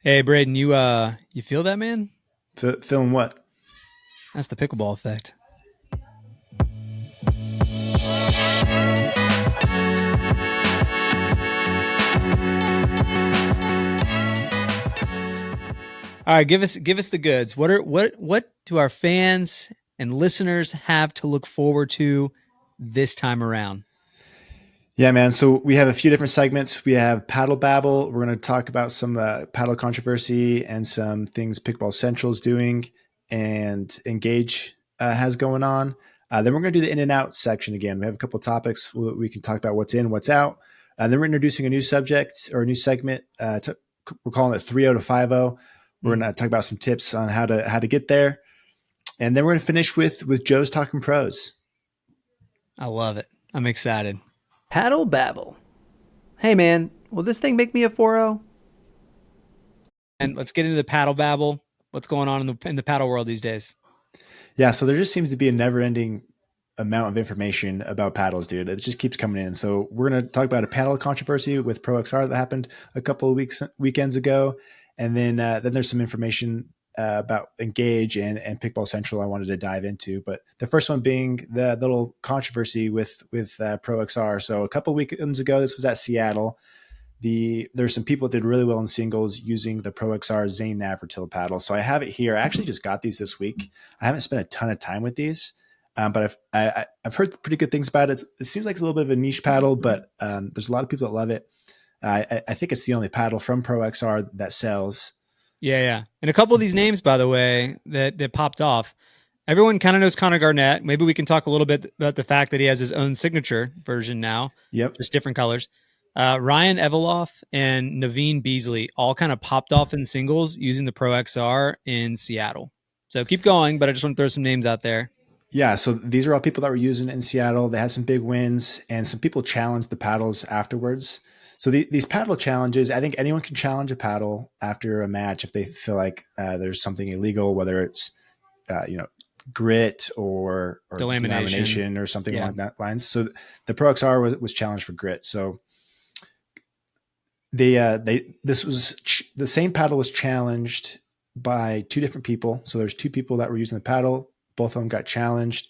Hey Braydon, you feel that, man? Film what? That's the pickleball effect. All right, give us the goods. What do our fans and listeners have to look forward to this time around? Yeah, man. So we have a few different segments. We have Paddle Babble. We're going to talk about some paddle controversy and some things Pickleball Central is doing and Engage has going on. Then we're going to do the in and out section again. We have a couple topics we can talk about what's in, what's out. Then we're introducing a new subject or a new segment. We're calling it 3.0 to 5.0. We're Mm, going to talk about some tips on how to get there. And then we're going to finish with Joe's Talking Pros. I love it. I'm excited. Paddle Babble. Hey man, will this thing make me a 4-0? And let's get into the paddle babble. What's going on in the paddle world these days? Yeah, so there just seems to be a never-ending amount of information about paddles, dude. It just keeps coming in. So we're going to talk about a paddle controversy with ProXR that happened a couple of weekends ago, and then there's some information about Engage and Pickball Central I wanted to dive into. But the first one being the little controversy with ProXR. So a couple of weekends ago, this was at Seattle. There's some people that did really well in singles using the ProXR Zane Navratil paddle. So I have it here. I actually just got these this week. I haven't spent a ton of time with these, but I've heard pretty good things about it. It seems like it's a little bit of a niche paddle, but there's a lot of people that love it. I think it's the only paddle from ProXR that sells. Yeah, yeah. And a couple of these names, by the way, that popped off. Everyone kind of knows Connor Garnett. Maybe we can talk a little bit about the fact that he has his own signature version now, Yep. just different colors. Ryan Eveloff and Naveen Beasley all kind of popped off in singles using the Pro XR in Seattle. So keep going, but I just want to throw some names out there. Yeah, so these are all people that were using it in Seattle. They had some big wins, and some people challenged the paddles afterwards. So these paddle challenges, I think anyone can challenge a paddle after a match if they feel like there's something illegal, whether it's you know grit or Delamination. delamination or something Yeah. along that lines. So the ProXR was challenged for grit. So they this was the same paddle was challenged by two different people. So there's two people that were using the paddle. Both of them got challenged,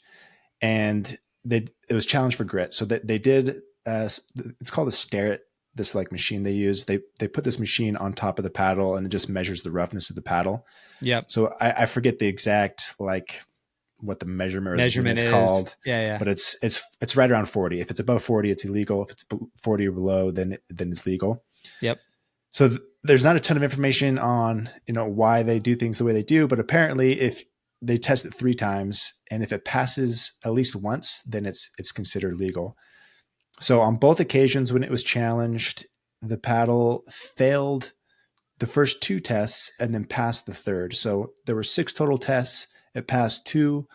and it was challenged for grit. So they did it's called a Starrett. This like machine they use. They put this machine on top of the paddle, and it just measures the roughness of the paddle. Yep. So I forget the exact like what the measurement or the Measurement unit's is. called, Yeah, yeah. but it's right around 40. If it's above 40, it's illegal. If it's 40 or below, then it's legal. Yep. So there's not a ton of information on why they do things the way they do, but apparently if they test it 3 times and if it passes at least once, then it's considered legal. So on both occasions when it was challenged, the paddle failed the first 2 tests and then passed the third. So there were 6 total tests. It passed 2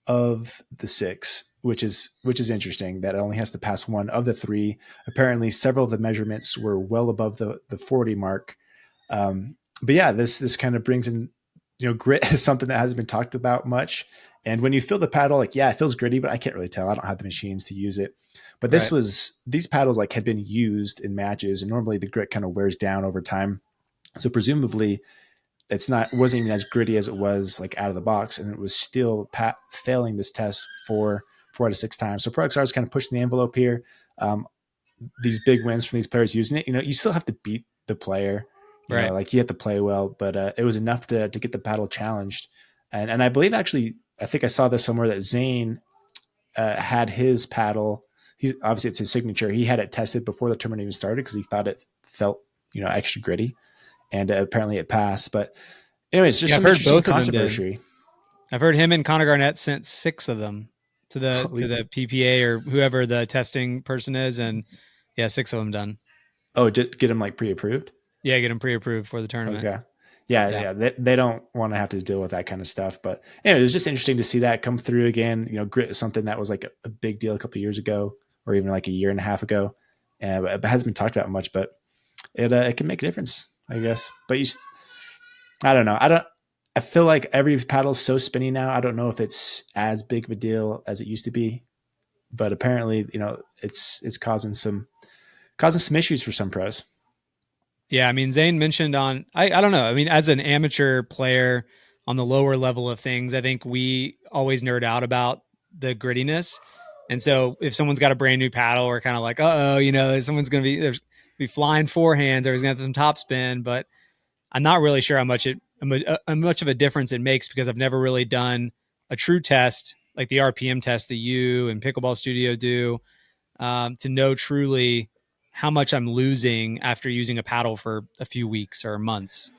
of the 6, which is interesting that it only has to pass one of the 3. Apparently, several of the measurements were well above the 40 mark. But yeah, this kind of brings in grit is something that hasn't been talked about much. And when you feel the paddle, like yeah, it feels gritty, but I can't really tell. I don't have the machines to use it. But Right. these paddles like had been used in matches, and normally the grit kind of wears down over time. So presumably wasn't even as gritty as it was like out of the box, and it was still failing this test 4 out of 6 times. So ProXR is kind of pushing the envelope here. These big wins from these players using it. You still have to beat the player. Right. Like you have to play well, but it was enough to get the paddle challenged. And I believe actually, I think I saw this somewhere that Zane had his paddle. He obviously it's his signature. He had it tested before the tournament even started because he thought it felt extra gritty, and apparently it passed. But anyways, just Yeah, I've some heard interesting both of them did. controversy. I've heard him and Connor Garnett sent 6 of them to the PPA or whoever the testing person is, and yeah, 6 of them done. Oh, did get him like pre-approved? Yeah, get them pre-approved for the tournament. Okay. Yeah, Yeah. yeah. They don't want to have to deal with that kind of stuff. But anyway, it was just interesting to see that come through again. Grit is something that was like a big deal a couple of years ago, or even like a year and a half ago, and it hasn't been talked about much. But it can make a difference, I guess. But I don't know. I feel like every paddle is so spinny now. I don't know if it's as big of a deal as it used to be, but apparently, it's causing some issues for some pros. Yeah, I mean, Zane mentioned I don't know. I mean, as an amateur player on the lower level of things, I think we always nerd out about the grittiness. And so if someone's got a brand new paddle, we're kind of like, oh, someone's going to be flying forehands or he's going to have some top spin. But I'm not really sure how much of a difference it makes because I've never really done a true test like the RPM test that you and Pickleball Studio do to know truly how much I'm losing after using a paddle for a few weeks or months.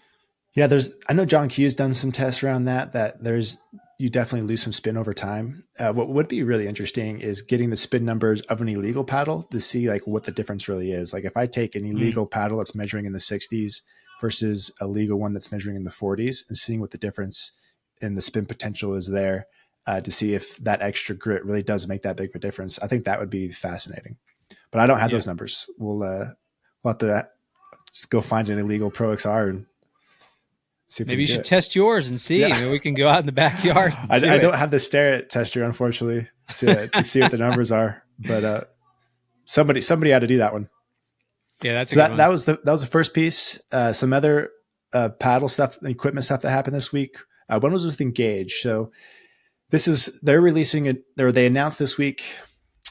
Yeah, I know John Q's done some tests around that there's, you definitely lose some spin over time. What would be really interesting is getting the spin numbers of an illegal paddle to see like what the difference really is. Like if I take an illegal paddle that's measuring in the 60s versus a legal one that's measuring in the 40s and seeing what the difference in the spin potential is there, to see if that extra grit really does make that big of a difference. I think that would be fascinating, but I don't have Yeah. those numbers. We'll have to just go find an illegal ProXR and see if we Maybe can you do should it. test yours and see. Yeah. Maybe we can go out in the backyard and do I it. don't have the stare tester, unfortunately, to see what the numbers are, but somebody had to do that one. Yeah, that's a So good that one. that was the first piece. Some other paddle stuff, equipment stuff that happened this week. One was with Engage. So they're releasing it, or they announced this week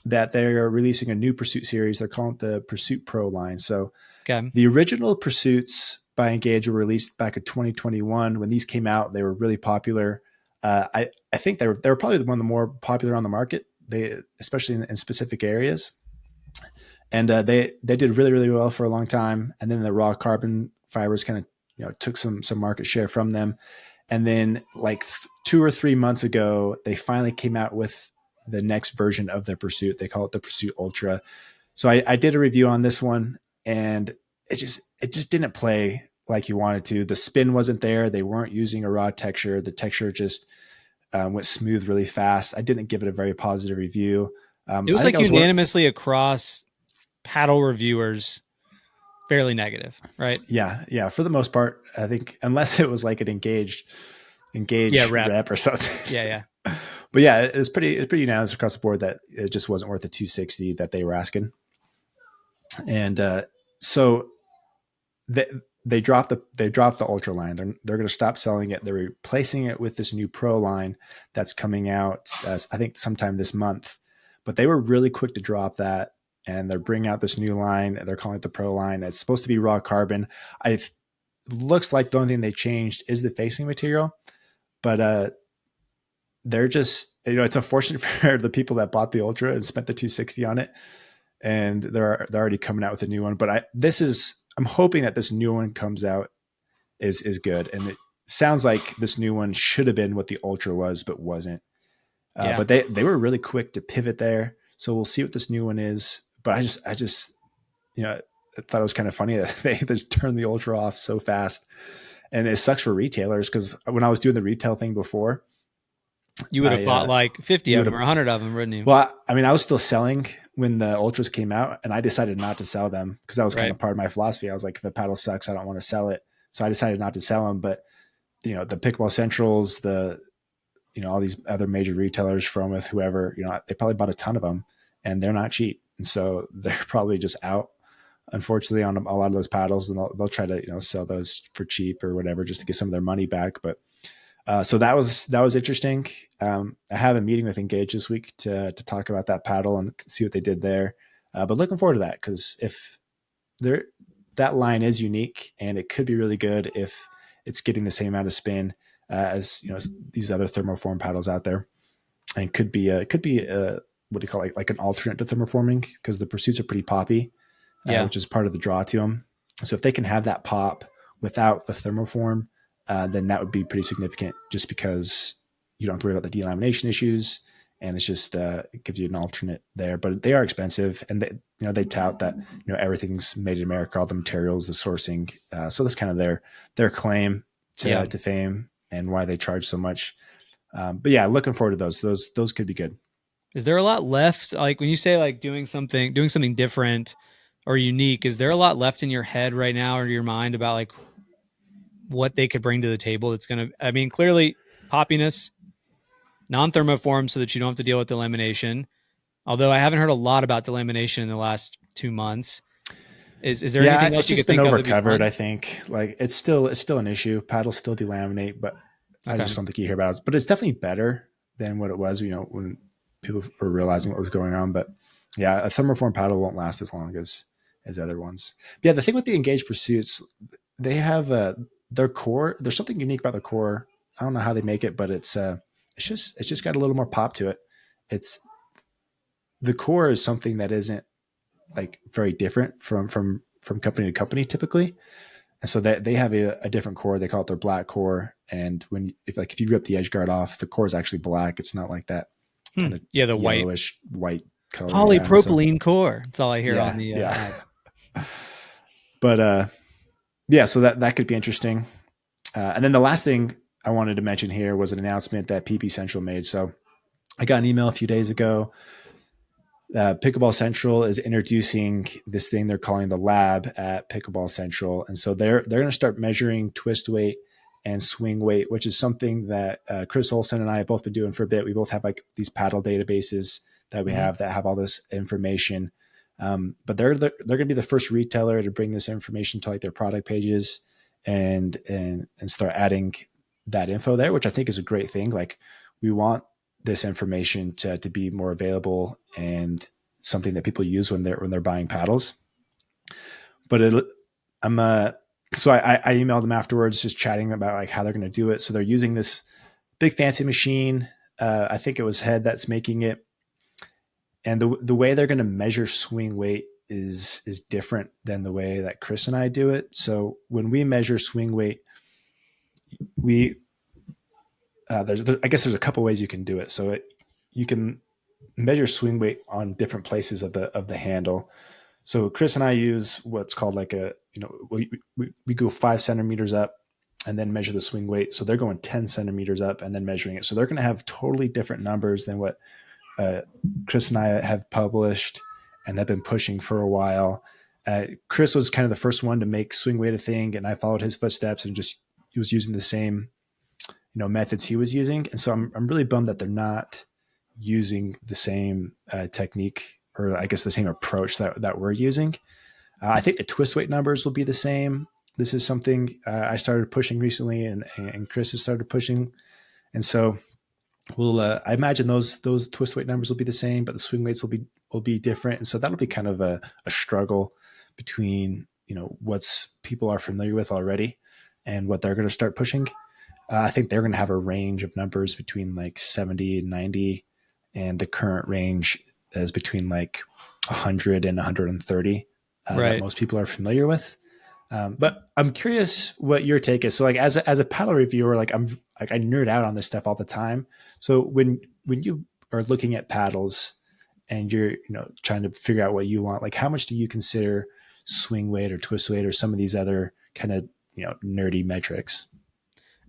that they're releasing a new Pursuit series. They're calling it the Pursuit Pro line. So Okay. the original Pursuits by Engage were released back in 2021. When these came out, they were really popular. I think they were probably one of the more popular on the market. They, especially in specific areas, and they did really really well for a long time. And then the raw carbon fibers kind of took some market share from them. And then like 2 or 3 months ago, they finally came out with the next version of the Pursuit. They call it the Pursuit Ultra. So I did a review on this one, and it just didn't play like you wanted to. The spin wasn't there. They weren't using a raw texture. The texture just went smooth really fast. I didn't give it a very positive review. It I was think like I was one. unanimously across paddle reviewers, fairly negative, right? Yeah. For the most part, I think unless it was like an Yeah, engage rep. rep or something. Yeah, yeah. But yeah, it was pretty unanimous across the board that it just wasn't worth the 260 that they were asking. And so they dropped the Ultra line. They're going to stop selling it. They're replacing it with this new Pro line that's coming out, I think sometime this month. But they were really quick to drop that, and they're bringing out this new line. They're calling it the Pro line. It's supposed to be raw carbon. It looks like the only thing they changed is the facing material, but they're just, it's unfortunate for the people that bought the Ultra and spent the 260 on it, and they're already coming out with a new one. But I'm hoping that this new one comes out is good, and it sounds like this new one should have been what the Ultra was, but wasn't. Yeah. But they were really quick to pivot there, so we'll see what this new one is. But I just I thought it was kind of funny that they just turned the Ultra off so fast, and it sucks for retailers because when I was doing the retail thing before, You would have I bought like 50 you of would them or have 100 of them, wouldn't you? well, I mean, I was still selling when the Ultras came out, and I decided not to sell them because that was kind Right. of part of my philosophy. I was like, if a paddle sucks, I don't want to sell it, so I decided not to sell them. But the Pickleball Centrals, all these other major retailers, from with whoever, they probably bought a ton of them, and they're not cheap, and so they're probably just out, unfortunately, on a lot of those paddles, and they'll try to sell those for cheap or whatever just to get some of their money back. But so that was interesting. I have a meeting with Engage this week to talk about that paddle and see what they did there. But looking forward to that, because if there that line is unique, and it could be really good if it's getting the same amount of spin as these other thermoform paddles out there, and could be what do you call it, like an alternate to thermoforming, because the Pursuits are pretty poppy, Yeah. which is part of the draw to them. So if they can have that pop without the thermoform, then that would be pretty significant, just because you don't have to worry about the delamination issues, and it's just it gives you an alternate there. But they are expensive, and they tout that everything's made in America, all the materials, the sourcing. So that's kind of their claim Yeah. to fame, and why they charge so much. But yeah, looking forward to those. Those could be good. Is there a lot left? Like when you say like doing something different or unique, is there a lot left in your head right now or your mind about like what they could bring to the table that's going to, I mean, clearly poppiness, non-thermoform so that you don't have to deal with delamination. Although I haven't heard a lot about delamination in the last 2 months. Is there Yeah, anything else it's you just could been think of that'd be overcovered. I fun? think like it's still an issue. Paddles still delaminate, but I Okay. just don't think you hear about it. But it's definitely better than what it was. When people were realizing what was going on. But yeah, a thermoform paddle won't last as long as other ones. But yeah, the thing with the Engaged Pursuits, they have their core. There's something unique about their core. I don't know how they make it, but it's just got a little more pop to it. It's the core is something that isn't like very different from company to company typically. And so that they have a different core. They call it their black core. And if you rip the edge guard off, the core is actually black. It's not like that kind of Yeah, the white yellowish white color. Yeah. And so polypropylene core. That's all I hear on yeah, the yeah. ad. But yeah, so that could be interesting. And then the last thing I wanted to mention here was an announcement that PP Central made. So I got an email a few days ago. Pickleball Central is introducing this thing they're calling the lab at Pickleball Central, and so they're going to start measuring twist weight and swing weight, which is something that Chris Olson and I have both been doing for a bit. We both have like these paddle databases that we have that have all this information, but they're going to be the first retailer to bring this information to like their product pages and start adding that info there, which I think is a great thing. Like we want this information to be more available and something that people use when they're buying paddles. But so I emailed them afterwards, just chatting about like how they're going to do it. So they're using this big fancy machine. I think it was Head that's making it, and the way they're going to measure swing weight is different than the way that Chris and I do it. So when we measure swing weight, we I guess there's a couple ways you can do it. So you can measure swing weight on different places of the handle. So Chris and I use what's called like we go 5 centimeters up and then measure the swing weight. So they're going 10 centimeters up and then measuring it. So they're going to have totally different numbers than what Chris and I have published and have been pushing for a while. Chris was kind of the first one to make swing weight a thing, and I followed his footsteps and just he was using the same methods he was using. And so I'm really bummed that they're not using the same technique, or I guess the same approach that we're using. I think the twist weight numbers will be the same. This is something I started pushing recently, and Chris has started pushing, and so I imagine those twist weight numbers will be the same, but the swing weights will be different, and so that'll be kind of a struggle between what's people are familiar with already and what they're going to start pushing. I think they're going to have a range of numbers between like 70 and 90, and the current range is between like 100 and 130 that Right. most people are familiar with. But I'm curious what your take is. So like as a paddle reviewer, like I nerd out on this stuff all the time. So when you are looking at paddles and you're trying to figure out what you want, like how much do you consider swing weight or twist weight or some of these other kind of nerdy metrics?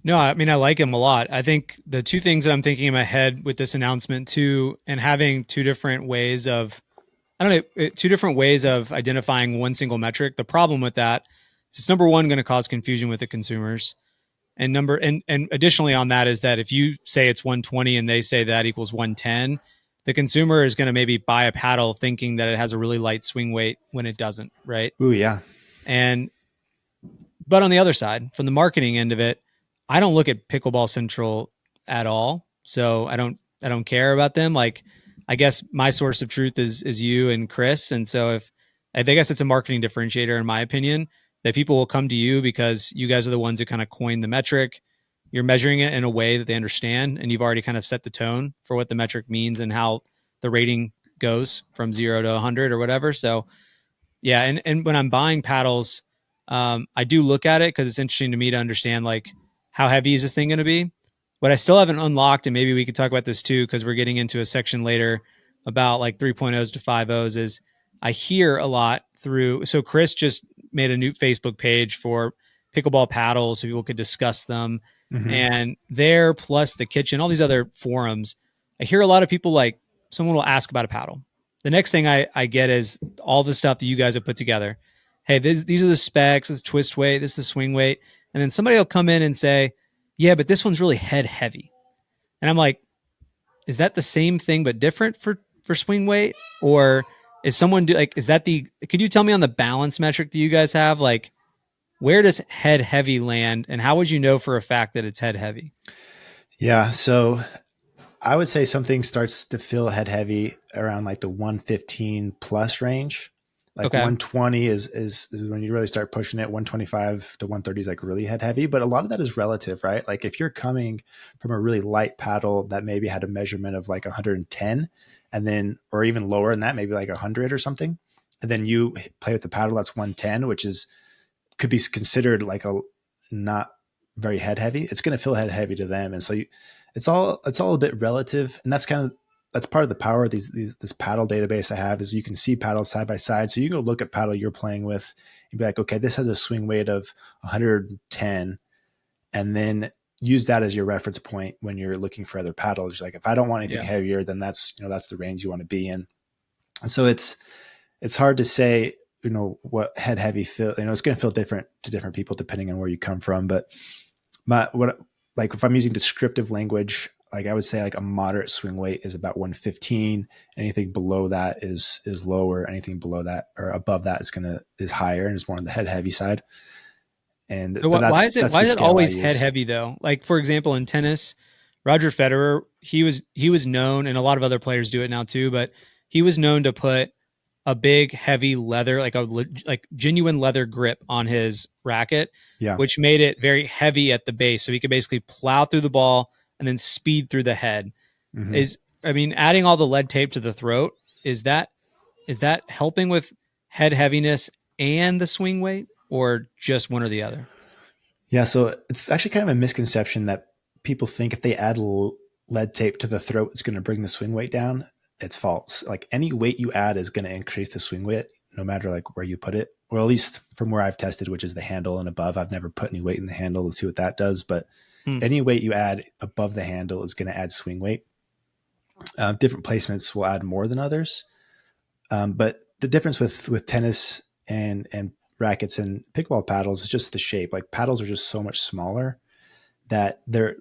No, I mean, I like him a lot. I think the two things that I'm thinking in my head with this announcement too, and having two different ways of, I don't know, two different ways of identifying one single metric. The problem with that is it's number one, going to cause confusion with the consumers. And additionally on that is that if you say it's 120 and they say that equals 110, the consumer is going to maybe buy a paddle thinking that it has a really light swing weight when it doesn't, right? Ooh, yeah. And but on the other side, from the marketing end of it, I don't look at Pickleball Central at all. So I don't care about them. Like I guess my source of truth is you and Chris. And so if I guess it's a marketing differentiator in my opinion, that people will come to you because you guys are the ones that kind of coined the metric. You're measuring it in a way that they understand, and you've already kind of set the tone for what the metric means and how the rating goes from 0 to 100 or whatever. So yeah, and when I'm buying paddles, I do look at it because it's interesting to me to understand like how heavy is this thing going to be. What I still haven't unlocked, and maybe we could talk about this too, because we're getting into a section later about like 3.0s to 5.0s, is I hear a lot through. So Chris just made a new Facebook page for pickleball paddles so people could discuss them. Mm-hmm. And there, plus the kitchen, all these other forums, I hear a lot of people like someone will ask about a paddle. The next thing I get is all the stuff that you guys have put together. Hey, these are the specs, this is twist weight, this is swing weight. And then somebody will come in and say, yeah, but this one's really head heavy. And I'm like, is that the same thing but different for swing weight? Or Is someone do like, is that could you tell me on the balance metric that you guys have? Like, where does head heavy land, and how would you know for a fact that it's head heavy? Yeah. So I would say something starts to feel head heavy around like the 115 plus range. Like Okay. 120 is when you really start pushing it. 125 to 130 is like really head heavy, but a lot of that is relative, right? Like if you're coming from a really light paddle that maybe had a measurement of like 110 and then, or even lower than that, maybe like 100 or something. And then you play with the paddle that's 110, which is could be considered like a not very head heavy. It's going to feel head heavy to them, and so it's all a bit relative, and that's part of the power of this paddle database I have is you can see paddles side by side. So you go look at paddle you're playing with and be like, okay, this has a swing weight of 110, and then use that as your reference point when you're looking for other paddles. Like if I don't want anything Yeah. heavier, then that's the range you want to be in. And so it's hard to say, what head heavy feel, it's going to feel different to different people depending on where you come from. But like if I'm using descriptive language, like I would say like a moderate swing weight is about 115. Anything below that is lower. Anything below that or above that is higher and is more on the head heavy side. And So but why that's the is it scale I always head use. heavy though? Like for example, in tennis, Roger Federer, he was known, and a lot of other players do it now too, but he was known to put a big heavy leather, like genuine leather grip on his racket, Yeah. which made it very heavy at the base, so he could basically plow through the ball and then speed through the head. Mm-hmm. Is I mean, adding all the lead tape to the throat, is that helping with head heaviness and the swing weight, or just one or the other? Yeah, so it's actually kind of a misconception that people think if they add lead tape to the throat, it's going to bring the swing weight down. It's false. Like any weight you add is going to increase the swing weight, no matter like where you put it, or at least from where I've tested, which is the handle and above. I've never put any weight in the handle to see what that does, but Hmm. any weight you add above the handle is going to add swing weight. Different placements will add more than others, but the difference with tennis and rackets and pickleball paddles is just the shape. Like paddles are just so much smaller that there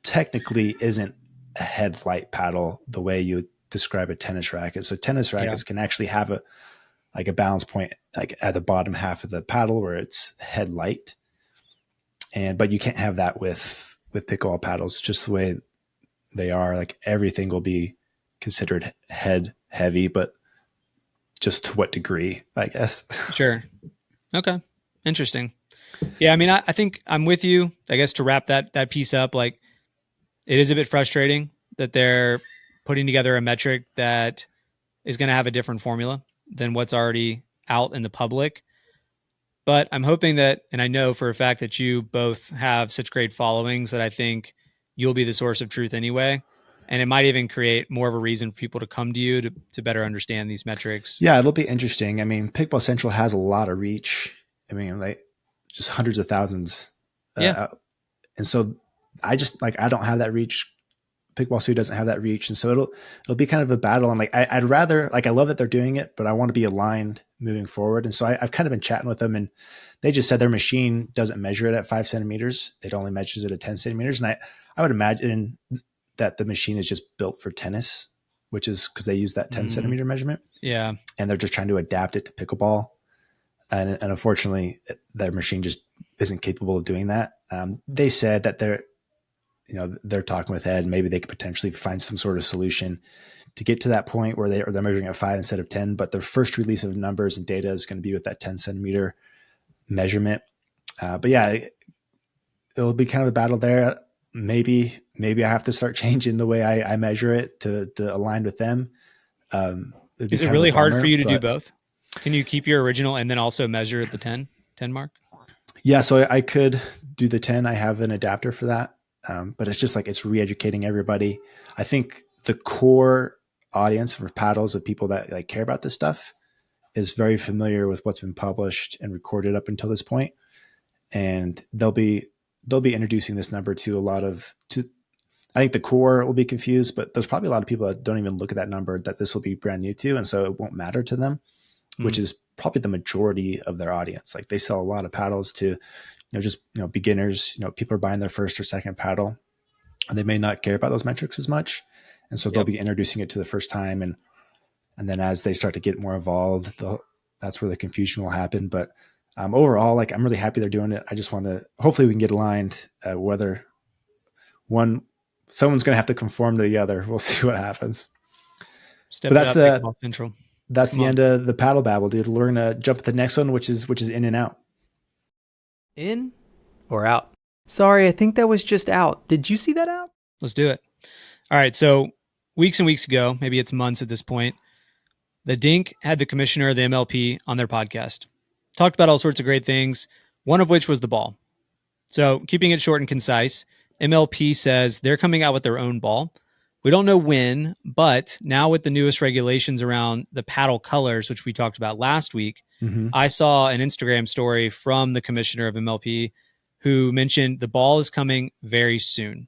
technically isn't a head flight paddle the way you describe a tennis racket. So tennis Yeah. rackets can actually have a balance point like at the bottom half of the paddle where it's head light. But you can't have that with pickleball paddles, just the way they are. Like everything will be considered head heavy, but just to what degree, I guess. Sure. Okay. Interesting. Yeah, I mean, I think I'm with you. I guess to wrap that piece up, like it is a bit frustrating that they're putting together a metric that is going to have a different formula than what's already out in the public. But I'm hoping that, and I know for a fact that you both have such great followings that I think you'll be the source of truth anyway. And it might even create more of a reason for people to come to you to better understand these metrics. Yeah, it'll be interesting. I mean, Pickleball Central has a lot of reach. I mean, like just hundreds of thousands. Yeah. And so I don't have that reach. Pickleball Suit doesn't have that reach. And so it'll be kind of a battle. And like, I'd rather, like, I love that they're doing it, but I want to be aligned moving forward. And so I've kind of been chatting with them, and they just said their machine doesn't measure it at 5 centimeters. It only measures it at 10 centimeters. And I would imagine that the machine is just built for tennis, which is because they use that 10 Mhm. centimeter measurement. Yeah. And they're just trying to adapt it to pickleball. And unfortunately, their machine just isn't capable of doing that. They said that they're talking with Ed. Maybe they could potentially find some sort of solution to get to that point where they're measuring at 5 instead of 10. But their first release of numbers and data is going to be with that 10 centimeter measurement. But yeah, it'll be kind of a battle there. Maybe I have to start changing the way I measure it to align with them. It'd be Is it kind of a really hard for bummer, you to do but both? Can you keep your original and then also measure at the 10 mark? yeah, so I could do the 10. I have an adapter for that. But it's just like it's re-educating everybody. I think the core audience for paddles of people that like care about this stuff is very familiar with what's been published and recorded up until this point. And they'll be introducing this number to a lot of to I think the core will be confused, but there's probably a lot of people that don't even look at that number that this will be brand new to, and so it won't matter to them, which Mm. is probably the majority of their audience. Like they sell a lot of paddles to, just beginners. People are buying their first or second paddle, and they may not care about those metrics as much, and so they'll Yep. be introducing it to the first time. And And then as they start to get more involved, that's where the confusion will happen. But overall, like I'm really happy they're doing it. I just want to, hopefully we can get aligned, whether someone's going to have to conform to the other. We'll see what happens. Step But it up, Pickleball Central. that's Come the on. end of the paddle babble, dude. We're going to jump to the next one, which is in and out. In or out? Sorry, I think that was just out. Did you see that out? Let's do it. All right. So weeks and weeks ago, maybe it's months at this point, the Dink had the commissioner of the MLP on their podcast. Talked about all sorts of great things, one of which was the ball. So keeping it short and concise, MLP says they're coming out with their own ball. We don't know when, but now with the newest regulations around the paddle colors, which we talked about last week, I saw an Instagram story from the commissioner of MLP who mentioned the ball is coming very soon.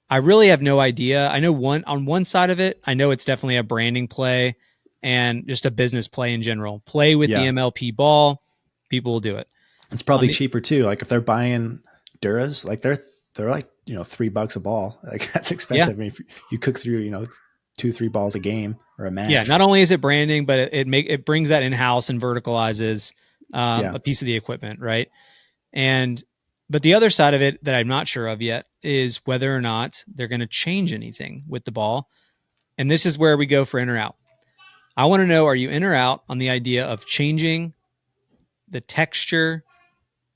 I really have no idea. I know on one side of it, I know it's definitely a branding play and just a business play in general. Play with the MLP ball, people will do it. It's probably cheaper too. Like if they're buying Duras, like they're like, $3 a ball. Like that's expensive. I mean, if you cook through, 2-3 balls a game or a match. Yeah. Not only is it branding, but it brings that in-house and verticalizes a piece of the equipment. Right. But the other side of it that I'm not sure of yet is whether or not they're going to change anything with the ball. And this is where we go for in or out. I want to know, are you in or out on the idea of changing the texture,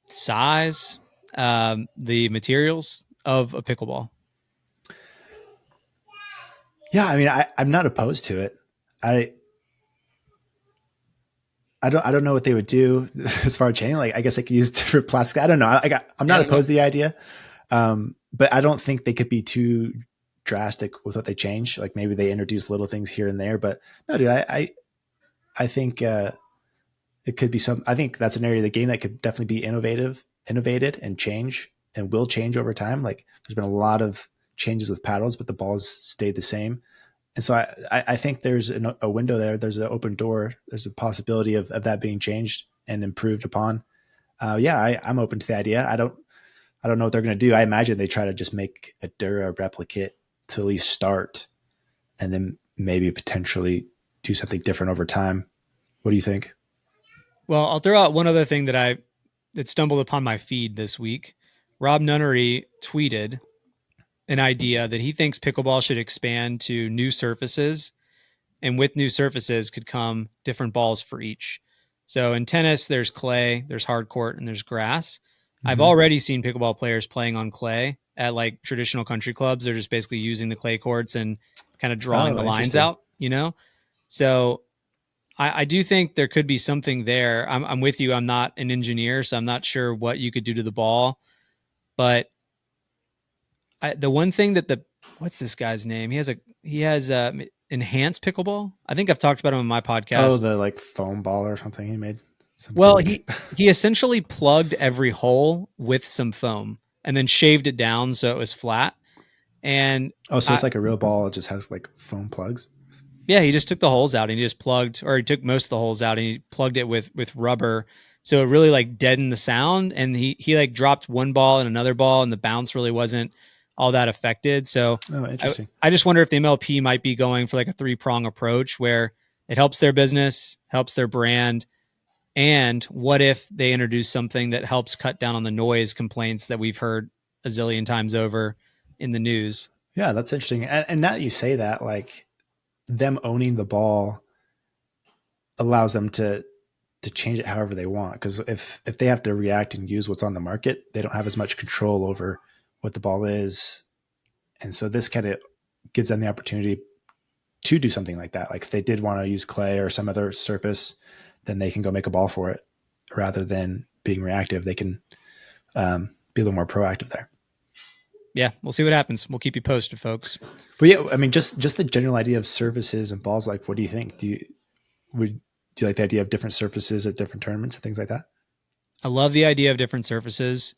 size, the materials of a pickleball? Yeah, I mean, I'm not opposed to it. I don't know what they would do as far as changing. Like, I guess they could use different plastic. I don't know. I'm not opposed to the idea, but I don't think they could be too drastic with what they change. Like maybe they introduce little things here and there. But no, dude, I think it could be some. I think that's an area of the game that could definitely be innovated, and change, and will change over time. Like there's been a lot of changes with paddles, but the balls stayed the same. And so I think there's a window there. There's an open door. There's a possibility of that being changed and improved upon. I'm open to the idea. I don't know what they're going to do. I imagine they try to just make a Dura replicate to at least start, and then maybe potentially do something different over time. What do you think? Well, I'll throw out one other thing that stumbled upon my feed this week. Rob Nunnery tweeted an idea that he thinks pickleball should expand to new surfaces, and with new surfaces could come different balls for each. So in tennis, there's clay, there's hard court, and there's grass. I've already seen pickleball players playing on clay at like traditional country clubs. They're just basically using the clay courts and kind of drawing the lines out, So I do think there could be something there. I'm with you. I'm not an engineer, so I'm not sure what you could do to the ball, but the one thing that what's this guy's name? He has enhanced pickleball. I think I've talked about him on my podcast. Oh, the like foam ball or something he made. Well, he essentially plugged every hole with some foam and then shaved it down so it was flat. And so it's like a real ball. It just has like foam plugs. Yeah, he just took the holes out and he just plugged, or he took most of the holes out and he plugged it with rubber. So it really like deadened the sound. And he like dropped one ball and another ball, and the bounce really wasn't all that affected. So interesting. I just wonder if the MLP might be going for like a 3-prong approach where it helps their business, helps their brand. And what if they introduce something that helps cut down on the noise complaints that we've heard a zillion times over in the news? Yeah, that's interesting. And now that you say that, like them owning the ball allows them to change it however they want. Because if they have to react and use what's on the market, they don't have as much control over what the ball is. And so this kind of gives them the opportunity to do something like that. Like if they did want to use clay or some other surface, then they can go make a ball for it rather than being reactive. They can be a little more proactive there. Yeah, we'll see what happens. We'll keep you posted, folks. But yeah, I mean, just the general idea of surfaces and balls, like, what do you think? Do you like the idea of different surfaces at different tournaments and things like that? I love the idea of different surfaces.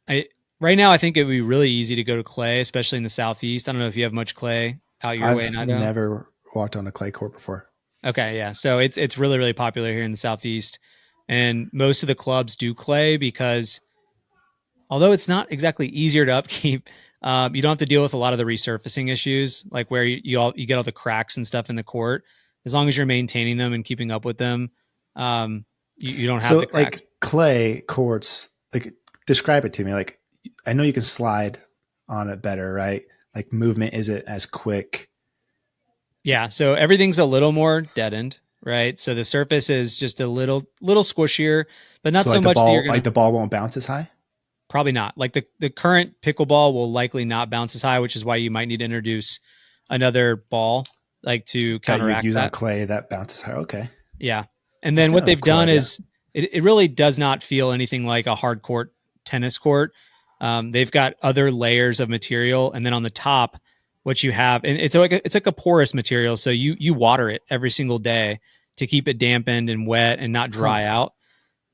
Right now, I think it would be really easy to go to clay, especially in the Southeast. I don't know if you have much clay out your way. I've never walked on a clay court before. Okay, yeah. So it's really, really popular here in the Southeast. And most of the clubs do clay because although it's not exactly easier to upkeep, You don't have to deal with a lot of the resurfacing issues, like where you get all the cracks and stuff in the court. As long as you're maintaining them and keeping up with them, you don't have the So cracks. like clay courts, like describe it to me. Like I know you can slide on it better, right? Like movement isn't as quick. Yeah, so everything's a little more deadened, right? So the surface is just a little squishier, but not So so much that you're like gonna the ball won't bounce as high. probably not. Like the current pickleball will likely not bounce as high, which is why you might need to introduce another ball like to That you'd counteract use on that. clay that bounces higher. Okay. Yeah. And That's then kind what of a they've cool done idea. is it really does not feel anything like a hard court tennis court. They've got other layers of material, and then on the top, what you have, and it's like a porous material, so you water it every single day to keep it dampened and wet and not Huh. dry out.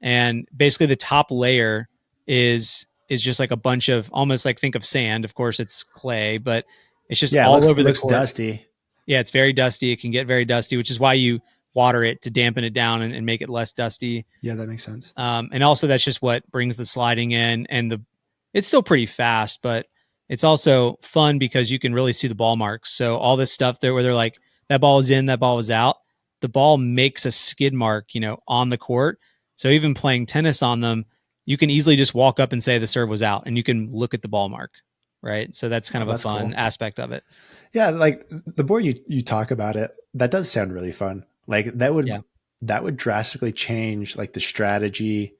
And basically, the top layer is just like a bunch of almost like think of sand. Of course, it's clay, but it's just Yeah, all over it the looks court. dusty. Yeah, it's very dusty. It can get very dusty, which is why you water it to dampen it down and make it less dusty. Yeah, that makes sense. And also that's just what brings the sliding in, and it's still pretty fast, but it's also fun because you can really see the ball marks. So all this stuff there where they're like, that ball is in, that ball is out. The ball makes a skid mark, on the court. So even playing tennis on them, you can easily just walk up and say the serve was out and you can look at the ball mark. Right. So that's kind Oh, of a that's fun cool. aspect of it. Yeah, like the more you talk about it, that does sound really fun. Like Yeah. that would drastically change like the strategy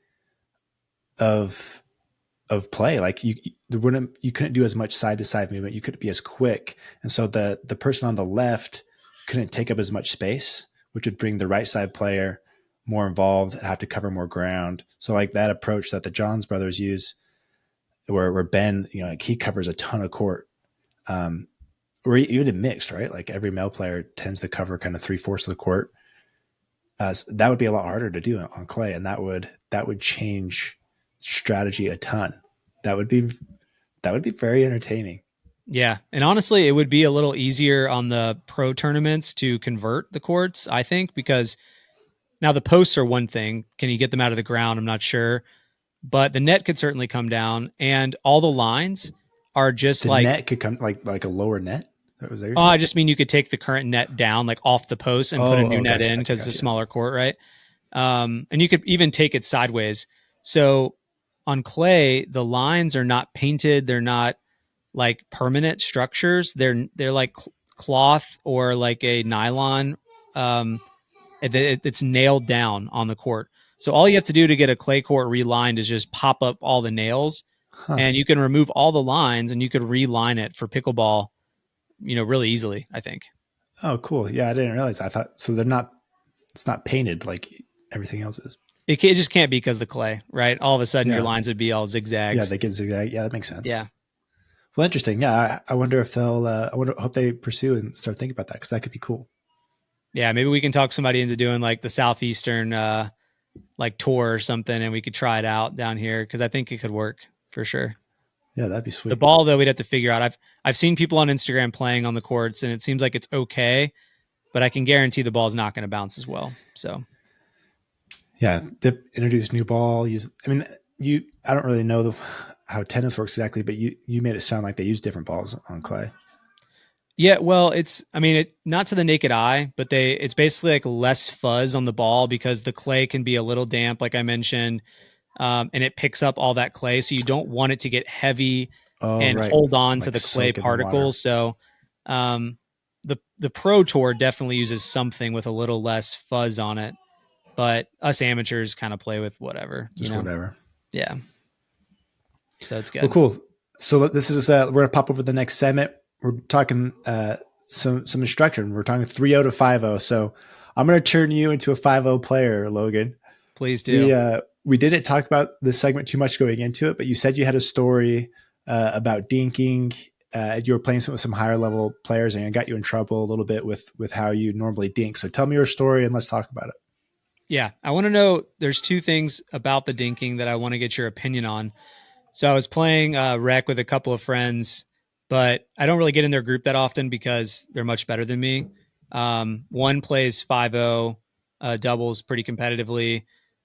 of play. Like you couldn't do as much side to side movement. You couldn't be as quick, and so the person on the left couldn't take up as much space, which would bring the right side player more involved and have to cover more ground. So like that approach that the Johns brothers use, where Ben, like he covers a ton of court. Or even in mixed, right? Like every male player tends to cover kind of 3/4 of the court. So that would be a lot harder to do on clay, and that would change strategy a ton. That would be very entertaining. Yeah. And honestly, it would be a little easier on the pro tournaments to convert the courts, I think, because now the posts are one thing. Can you get them out of the ground? I'm not sure. But the net could certainly come down, and all the lines are just The like, net could come like a lower net. That was there. You're oh, saying? I just mean you could take the current net down like off the post and put a new Oh, net gotcha, in gotcha, because it's a gotcha. smaller court, right? And you could even take it sideways. So on clay, the lines are not painted. They're not like permanent structures. They're like cloth or like a nylon. It's nailed down on the court. So all you have to do to get a clay court relined is just pop up all the nails, Huh. and you can remove all the lines and you could reline it for pickleball, really easily, I think. Oh, cool. Yeah, I didn't realize. I thought so. They're not. It's not painted like everything else is. It just can't be because the clay, right? All of a sudden your Yeah. lines would be all Yeah, zigzags. they get zigzag. Yeah, that makes sense. Yeah. Well, interesting. Yeah, I wonder if they'll. Hope they pursue and start thinking about that because that could be cool. Yeah. Maybe we can talk somebody into doing like the Southeastern, like tour or something, and we could try it out down here because I think it could work for sure. Yeah, that'd be The sweet. ball though, we'd have to figure out. I've seen people on Instagram playing on the courts, and it seems like it's okay, but I can guarantee the ball's not going to bounce as well. So Yeah, they introduce new ball. Use. I mean, you. I don't really know how tennis works exactly, but you made it sound like they use different balls on clay. yeah, well, I mean, not to the naked eye, but it's basically like less fuzz on the ball because the clay can be a little damp, like I mentioned, and it picks up all that clay, so you don't want it to get heavy Oh, and right. hold on to Like the clay soak in the water. particles. So, um, the Pro Tour definitely uses something with a little less fuzz on it, but us amateurs kind of play with whatever. Just whatever. Yeah. So it's Well, good. cool. So this is we're gonna pop over the next segment. We're talking some instruction. We're talking 3-0 to 5-0. So I'm gonna turn you into a 5-0 player, Logan. Please do. We didn't talk about this segment too much going into it, but you said you had a story about dinking. You were playing with some higher level players, and it got you in trouble a little bit with how you normally dink. So tell me your story, and let's talk about it. Yeah. I want to know, there's two things about the dinking that I want to get your opinion on. So I was playing rec with a couple of friends, but I don't really get in their group that often because they're much better than me. One plays 5-0 doubles pretty competitively.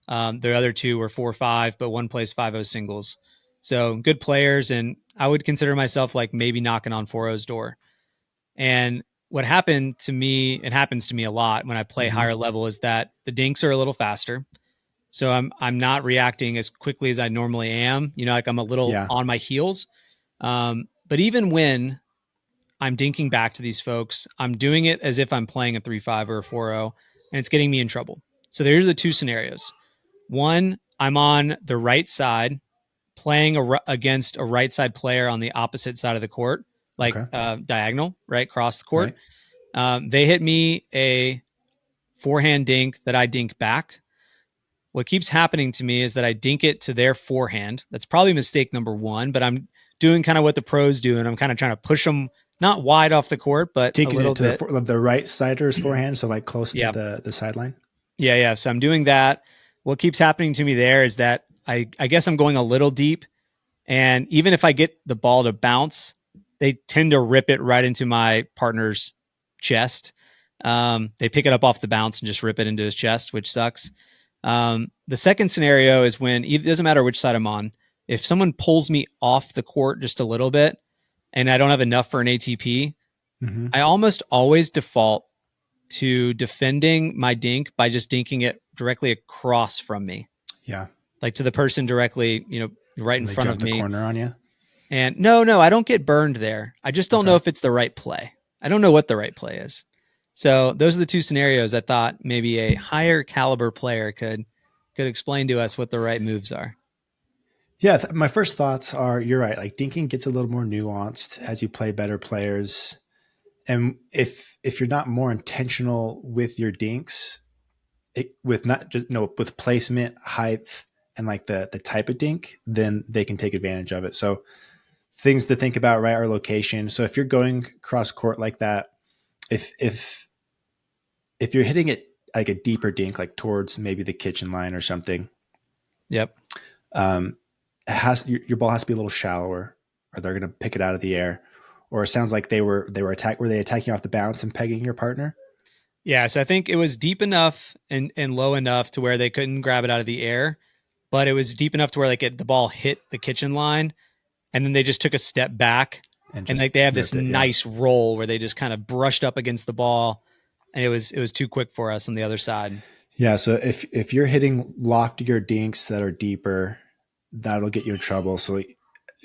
The other two were 4-5, but one plays 5-0 singles. So good players, and I would consider myself like maybe knocking on 4-0's door. And what happened to me, it happens to me a lot when I play higher level, is that the dinks are a little faster. So I'm not reacting as quickly as I normally am. Like I'm a little Yeah. on my heels. But even when I'm dinking back to these folks, I'm doing it as if I'm playing a 3-5 or a 4-0, and it's getting me in trouble. So there's the two scenarios. One, I'm on the right side playing against a right side player on the opposite side of the court, like Okay. diagonal, right across the court. Right. They hit me a forehand dink that I dink back. What keeps happening to me is that I dink it to their forehand. That's probably mistake number one, but I'm doing kind of what the pros do, and I'm kind of trying to push them not wide off the court, but a Taking little it to bit. the right sider's forehand, so like close to Yeah, the sideline. yeah. So I'm doing that. What keeps happening to me there is that I guess I'm going a little deep, and even if I get the ball to bounce, they tend to rip it right into my partner's chest. They pick it up off the bounce and just rip it into his chest, which sucks. The second scenario is when it doesn't matter which side I'm on. If someone pulls me off the court just a little bit and I don't have enough for an ATP, I almost always default to defending my dink by just dinking it directly across from me. Yeah. Like to the person directly, right in They front jump of the me. corner on you. And no, I don't get burned there. I just don't know Okay. if it's the right play. I don't know what the right play is. So those are the two scenarios I thought maybe a higher caliber player could explain to us what the right moves are. Yeah, my first thoughts are you're right. Like dinking gets a little more nuanced as you play better players, and if you're not more intentional with your dinks, with not just with placement, height, and like the type of dink, then they can take advantage of it. So things to think about, right, are location. So if you're going cross court like that, if you're hitting it like a deeper dink, like towards maybe the kitchen line or something, Yep. um, your ball has to be a little shallower, or they're going to pick it out of the air. Or it sounds like were they attacking off the bounce and pegging your partner? Yeah, so I think it was deep enough and low enough to where they couldn't grab it out of the air, but it was deep enough to where like the ball hit the kitchen line, and then they just took a step back, And and just like they have this ripped it. Yeah. nice roll where they just kind of brushed up against the ball, and it was too quick for us on the other side. Yeah. So if you're hitting loftier dinks that are deeper, that'll get you in trouble. So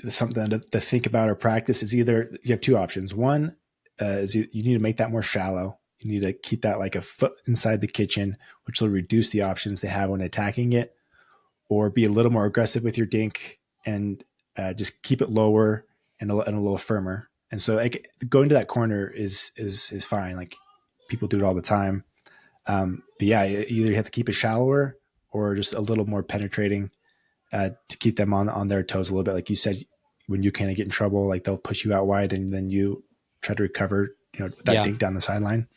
something to think about or practice is either you have two options. One is you need to make that more shallow. You need to keep that like a foot inside the kitchen, which will reduce the options they have when attacking it, or be a little more aggressive with your dink and just keep it lower and a little firmer. And so like, going to that corner is fine. Like people do it all the time. But yeah, either you have to keep it shallower or just a little more penetrating to keep them on their toes a little bit. Like you said, when you kind of get in trouble, like they'll push you out wide and then you try to recover, with that dink down the sideline.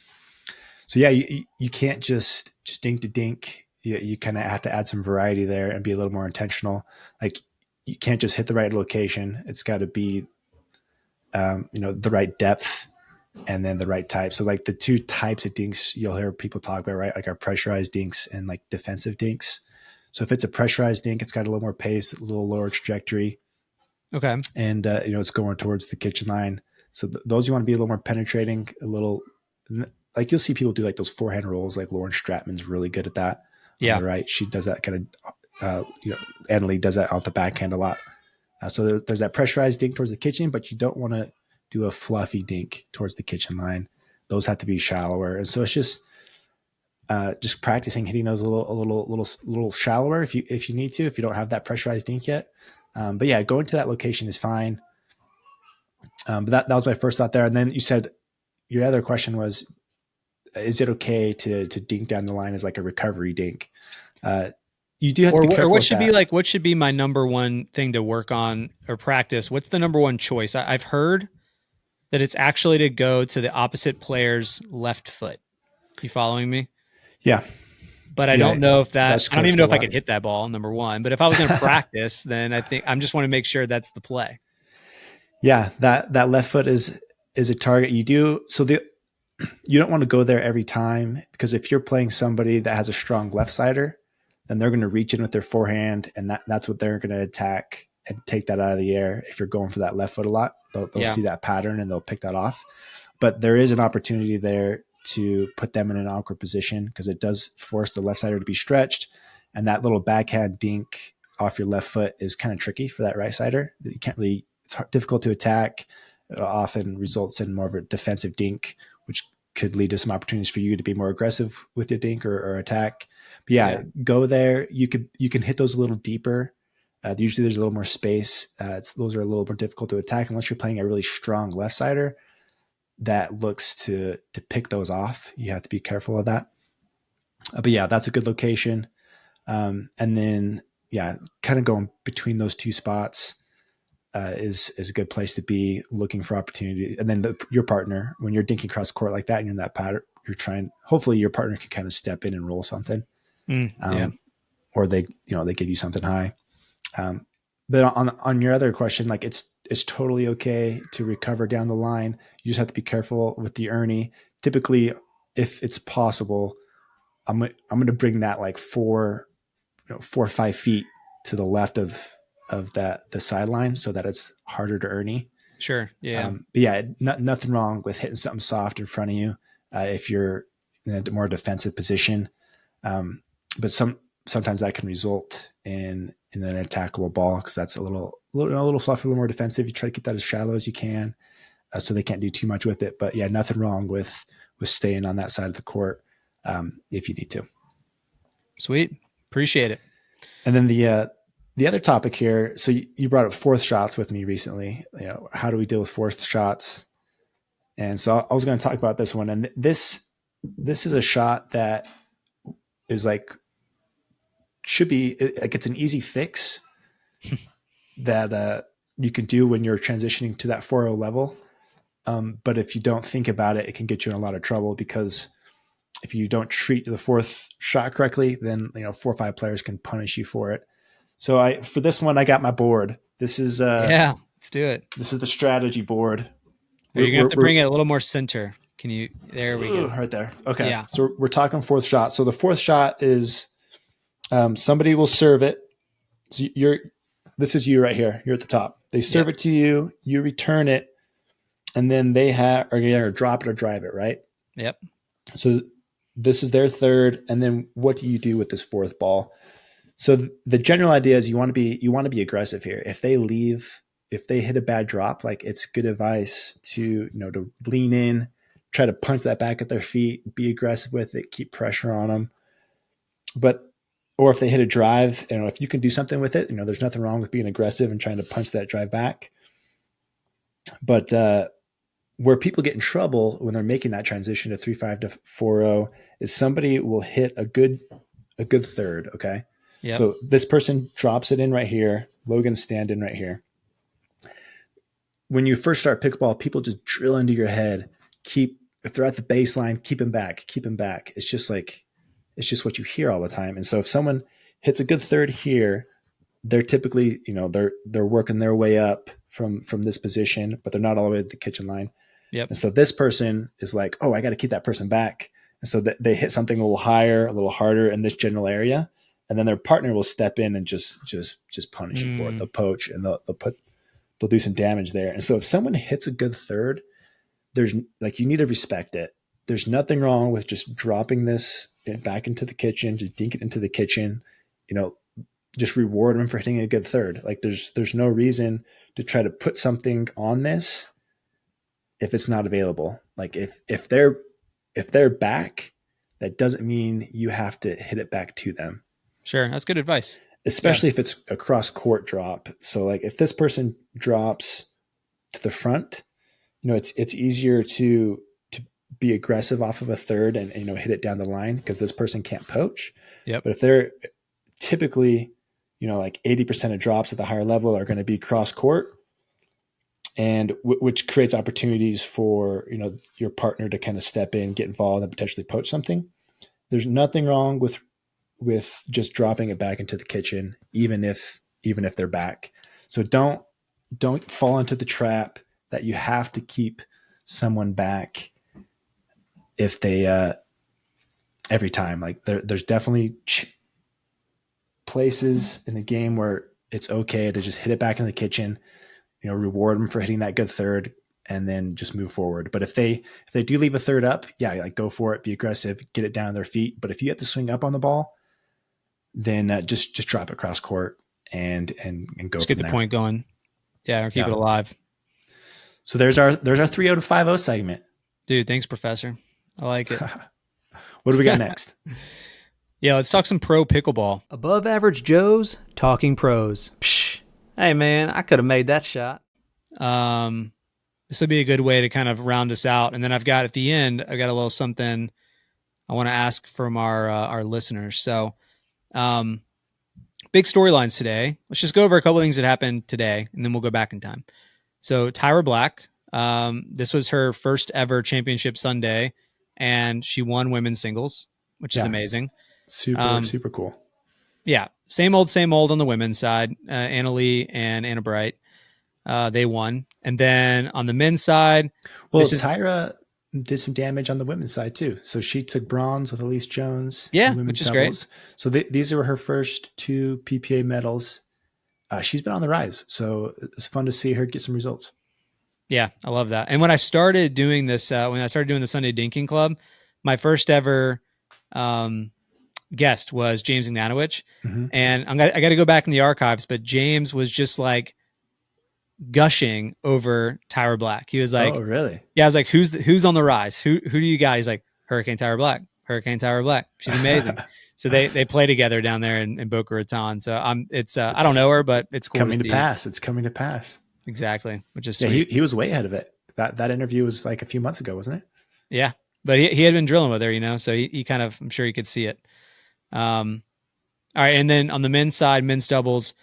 So yeah, you can't just dink to dink. You kind of have to add some variety there and be a little more intentional. Like you can't just hit the right location. It's got to be, the right depth and then the right type. So like the two types of dinks you'll hear people talk about, right? Like our pressurized dinks and like defensive dinks. So if it's a pressurized dink, it's got a little more pace, a little lower trajectory. Okay. And, it's going towards the kitchen line. So those you want to be a little more penetrating, a little, like you'll see people do like those forehand rolls. Like Lauren Stratman's really good at that. Yeah. On the right. She does that kind of, Annalie does that out the backhand a lot. So there's that pressurized dink towards the kitchen, but you don't want to do a fluffy dink towards the kitchen line. Those have to be shallower. And so it's just practicing hitting those a little shallower if you need to, if you don't have that pressurized dink yet. But yeah, going to that location is fine. But that was my first thought there. And then you said your other question was, is it okay to dink down the line as like a recovery dink? You do have to be careful. Or what with should that. be like? What should be my number one thing to work on or practice? What's the number one choice? I've heard that it's actually to go to the opposite player's left foot. You following me? Yeah. But I don't know if I don't even know if I could hit that ball, number one. But if I was going to practice, then I think I'm just want to make sure that's the play. Yeah, that left foot is a target. You don't want to go there every time, because if you're playing somebody that has a strong left sider, then they're going to reach in with their forehand, and that's what they're going to attack and take that out of the air. If you're going for that left foot a lot, they'll Yeah. see that pattern and they'll pick that off. But there is an opportunity there to put them in an awkward position because it does force the left sider to be stretched. And that little backhand dink off your left foot is kind of tricky for that right sider. You can't really, it's difficult to attack. It often results in more of a defensive dink, which could lead to some opportunities for you to be more aggressive with your dink or attack. But yeah, go there. You can hit those a little deeper. Usually there's a little more space. Those are a little more difficult to attack unless you're playing a really strong left sider that looks to pick those off. You have to be careful of that. But yeah, that's a good location. And then yeah, kind of going between those two spots is a good place to be looking for opportunity. And then your partner, when you're dinking across court like that and you're in that pattern, you're trying, hopefully your partner can kind of step in and roll something. Or they give you something high. But on your other question, like it's totally okay to recover down the line. You just have to be careful with the Ernie. Typically, if it's possible, I'm going to bring that like 4 or 5 feet to the left of the sideline so that it's harder to Ernie. Sure. Yeah. But yeah, nothing wrong with hitting something soft in front of you if you're in a more defensive position. But sometimes that can result in an attackable ball because that's a little fluffy, a little more defensive. You try to keep that as shallow as you can so they can't do too much with it. But yeah, nothing wrong with staying on that side of the court if you need to. Sweet. Appreciate it. And then the other topic here, so you brought up fourth shots with me recently. How do we deal with fourth shots? And so I was going to talk about this one. And this is a shot that is like, should be like, it's an easy fix that you can do when you're transitioning to that 4-0 level. But if you don't think about it, it can get you in a lot of trouble because if you don't treat the fourth shot correctly, then 4 or 5 players can punish you for it. So for this one, I got my board. This is let's do it. This is the strategy board. You're gonna have to bring it a little more center. Can you? There we go. Right there. Okay. Yeah. So we're talking fourth shot. So the fourth shot is somebody will serve it. So this is you right here. You're at the top. They serve it to you. You return it, and then they are going to drop it or drive it. Right. Yep. So this is their third, and then what do you do with this fourth ball? So the general idea is you want to be aggressive here. If they hit a bad drop, like it's good advice to lean in, try to punch that back at their feet, be aggressive with it, keep pressure on them. Or if they hit a drive, if you can do something with it, there's nothing wrong with being aggressive and trying to punch that drive back. But where people get in trouble when they're making that transition to 3-5 to 4-0 is somebody will hit a good third. Okay. Yep. So this person drops it in right here. Logan's standing right here. When you first start pickleball, people just drill into your head. If they're at the baseline, keep him back. It's just what you hear all the time. And so if someone hits a good third here, they're typically, they're working their way up from this position, but they're not all the way at the kitchen line. Yep. And so this person is like, oh, I got to keep that person back. And so they hit something a little higher, a little harder in this general area. And then their partner will step in and just punish you for it. They'll poach and they'll do some damage there. And so if someone hits a good third, you need to respect it. There's nothing wrong with just dropping this back into the kitchen, just dink it into the kitchen, just reward them for hitting a good third. Like there's no reason to try to put something on this if it's not available. Like if they're back, that doesn't mean you have to hit it back to them. Sure. That's good advice. Especially if it's a cross court drop. So like if this person drops to the front, it's easier to be aggressive off of a third and hit it down the line because this person can't poach. Yep. But if they're typically, like 80% of drops at the higher level are going to be cross court, and which creates opportunities for your partner to kind of step in, get involved, and potentially poach something. There's nothing wrong with just dropping it back into the kitchen, even if they're back. So don't fall into the trap that you have to keep someone back if they every time. Like there's definitely places in the game where it's okay to just hit it back in the kitchen, reward them for hitting that good third and then just move forward. But if they do leave a third up, yeah, like go for it, be aggressive, get it down on their feet. But if you have to swing up on the ball, then just drop it cross court and go Just get the point going. Yeah, or keep it alive. So there's our 3 out of 5 segment. Dude, thanks, Professor. I like it. What do we got next? Yeah, let's talk some pro pickleball. Above average Joes talking pros. Psh, hey man, I could have made that shot. This would be a good way to kind of round us out. And then I've got at the end, I got a little something I want to ask from our listeners. So, big storylines today. Let's just go over a couple of things that happened today, and then we'll go back in time. So Tyra Black, this was her first ever championship Sunday, and she won women's singles, which is amazing. Super cool. Yeah. Same old on the women's side. Anna Lee and Anna Bright, they won. And then on the men's side, Tyra did some damage on the women's side too. So she took bronze with Elise Jones. Yeah, which is doubles. Great. So these were her first 2 PPA medals. She's been on the rise. So it's fun to see her get some results. Yeah, I love that. And when I started doing this, when I started doing the Sunday Dinking Club, my first ever guest was James Ignatowicz. Mm-hmm. And I got to go back in the archives, but James was just like gushing over Tyra Black. He was like, "Oh, really?" Yeah, I was like, "Who's on the rise? Who do you got?" He's like, "Hurricane Tyra Black. Hurricane Tyra Black. She's amazing." So they play together down there in Boca Raton. So I don't know her, but it's cool coming to pass. It's coming to pass. Exactly, which is sweet. He was way ahead of it. That interview was like a few months ago, wasn't it? Yeah, but he had been drilling with her, so he kind of, I'm sure he could see it. All right, and then on the men's side, men's doubles,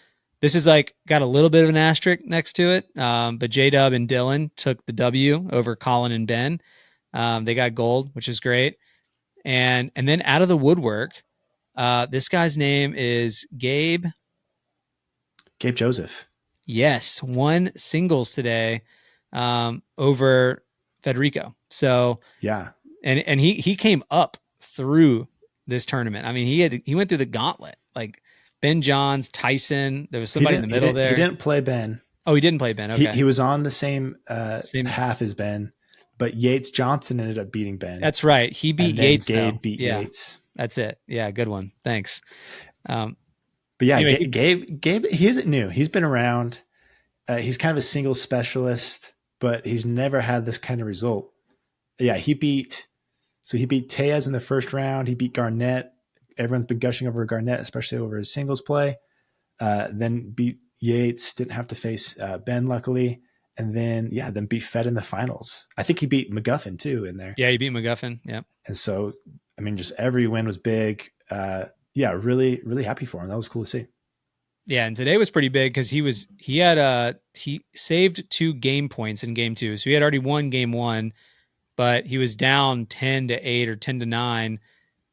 this is like got a little bit of an asterisk next to it, but J-Dub and Dylan took the W over Colin and Ben. They got gold, which is great. And then out of the woodwork, this guy's name is Gabe Joseph. Yes, won singles today over Federico. So yeah, and he came up through this tournament. I mean, he went through the gauntlet, like Ben Johns, Tyson. There was somebody in the middle there. He didn't play Ben. Oh, he didn't play Ben. Okay, he was on the same half as Ben, but Yates Johnson ended up beating Ben. That's right. He beat Yates. Gabe beat Yates. That's it. Yeah, good one. Thanks. But yeah, anyway, Gabe, he isn't new. He's been around. He's kind of a single specialist, but he's never had this kind of result. Yeah, he beat Tejas in the first round. He beat Garnett. Everyone's been gushing over Garnett, especially over his singles play. Then beat Yates. Didn't have to face Ben, luckily. And then beat Fed in the finals. I think he beat McGuffin too in there. Yeah, he beat McGuffin. Yeah. And so, I mean, just every win was big. Really, really happy for him. That was cool to see. Yeah, and today was pretty big because he saved 2 game points in game 2. So he had already won game 1, but he was down 10-8 or 10-9,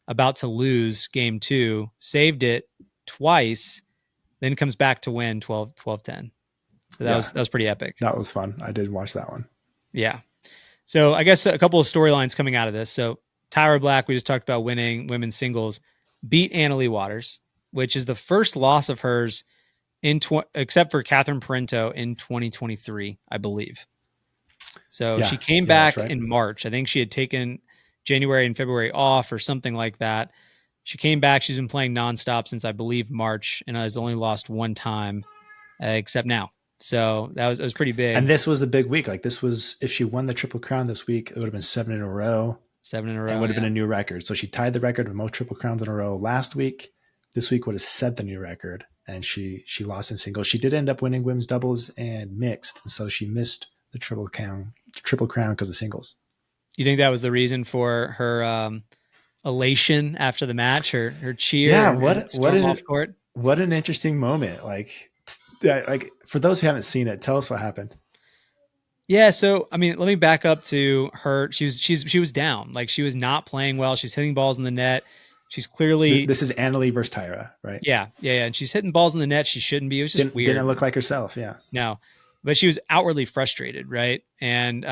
about to lose game 2, saved it twice, then comes back to win 12-10. So that was pretty epic. That was fun. I did watch that one. Yeah. So I guess a couple of storylines coming out of this. So Tyra Black, we just talked about winning women's singles, beat Anna Lee Waters, which is the first loss of hers except for Catherine Parento in 2023, I believe. So she came back in March. I think she had taken January and February off or something like that. She came back. She's been playing nonstop since I believe March, and has only lost one time, except now. So that was pretty big. And this was the big week. Like this was, if she won the Triple Crown this week, it would have been 7 in a row. 7 in a row. It would have been a new record. So she tied the record of most Triple Crowns in a row last week. This week would have set the new record, and she lost in singles. She did end up winning women's doubles and mixed, and so she missed the Triple Crown because of singles. You think that was the reason for her elation after the match, her cheer? Yeah, what an interesting moment. Like for those who haven't seen it, tell us what happened. Yeah, so I mean, let me back up to her. She was down. Like she was not playing well. She's hitting balls in the net. She's clearly... This is Anna Lee versus Tyra, right? Yeah. And she's hitting balls in the net. She shouldn't be. It was just weird. Didn't look like herself, yeah. No, but she was outwardly frustrated, right? And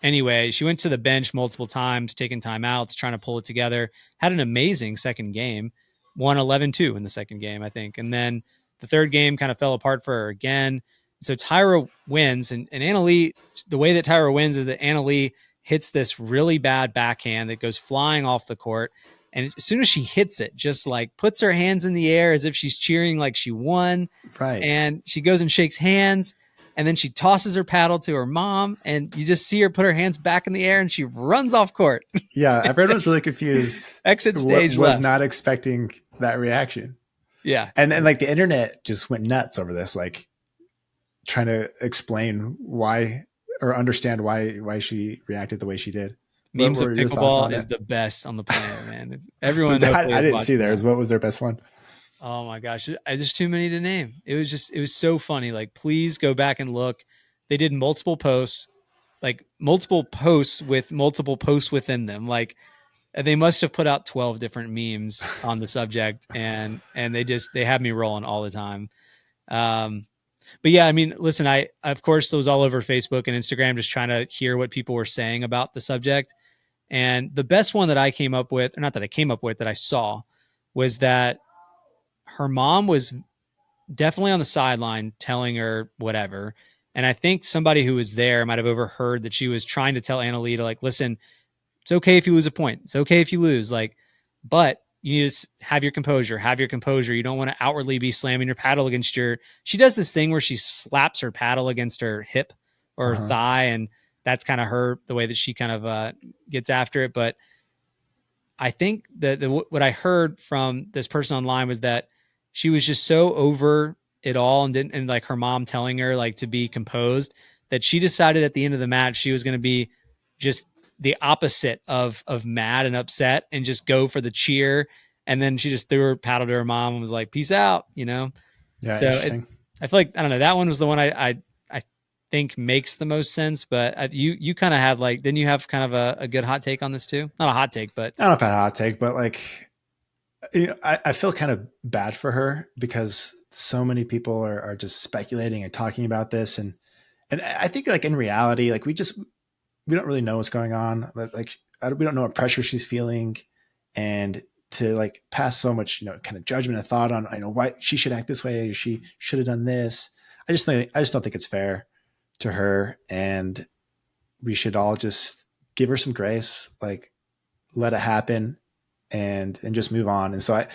anyway, she went to the bench multiple times, taking timeouts, trying to pull it together. Had an amazing second game. Won 11-2 in the second game, I think. And then The third game kind of fell apart for her again. So Tyra wins, and Anna Leigh, the way that Tyra wins is that Anna Leigh hits this really bad backhand that goes flying off the court. And as soon as she hits it, just like puts her hands in the air as if she's cheering like she won. Right. And she goes and shakes hands. And then she tosses her paddle to her mom. And you just see her put her hands back in the air and she runs off court. Yeah. Everyone's really confused. Exit stage was left. not expecting that reaction. Yeah. And like the internet just went nuts over this, like trying to explain why or understand why she reacted the way she did. Memes What of were your thoughts on pickleball is it? the best on the planet, man. Everyone. I didn't see watching theirs. that. What was their best one? Oh my gosh, there's too many to name. It was so funny. Like, please go back and look. They did multiple posts, like multiple posts with multiple posts within them. Like, they must have put out 12 different memes on the subject, and they had me rolling all the time. But yeah, I mean, listen, I of course was all over Facebook and Instagram just trying to hear what people were saying about the subject. And the best one that I came up with, or not that I came up with, that I saw, was that her mom was definitely on the sideline telling her whatever. And I think somebody who was there might have overheard that she was trying to tell Anna Leigh to, like, listen, it's okay if you lose a point. It's okay if you lose. Like, but you need to have your composure. Have your composure. You don't want to outwardly be slamming your paddle against your. She does this thing where she slaps her paddle against her hip or her thigh, and that's kind of the way that she kind of gets after it. But I think that what I heard from this person online was that she was just so over it all, and like her mom telling her like to be composed, that she decided at the end of the match she was going to be just the opposite of mad and upset and just go for the cheer. And then she just threw her paddle to her mom and was like, peace out, you know? Yeah. So Interesting. I feel like, I don't know, that one was the one I think makes the most sense, but you kind of had like, didn't you have kind of a good hot take on this too? Not a hot take, but I don't know if I had a hot take, but like, you know, I feel kind of bad for her because so many people are just speculating and talking about this. And I think like in reality, like we don't really know what's going on. Like we don't know what pressure she's feeling, and to like pass so much, you know, kind of judgment and thought on, you know, why she should act this way or she should have done this. I just don't think it's fair to her, and we should all just give her some grace, like let it happen and just move on. And so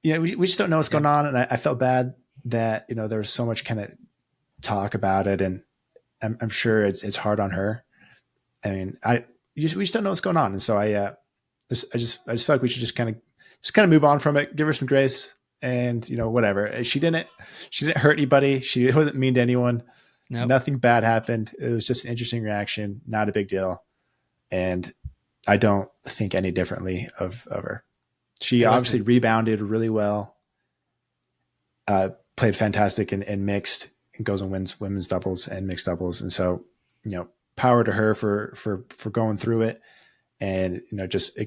we just don't know what's going on. And I felt bad that, you know, there was so much kind of talk about it, and I'm sure it's hard on her. I mean, we just don't know what's going on. And so I just feel like we should just kind of move on from it, give her some grace, and, you know, whatever. She didn't hurt anybody. She wasn't mean to anyone. Nope. Nothing bad happened. It was just an interesting reaction, not a big deal. And I don't think any differently of her. She obviously rebounded really well, played fantastic in mixed, and goes and wins women's doubles and mixed doubles. And so, you know, power to her for going through it, and, you know, just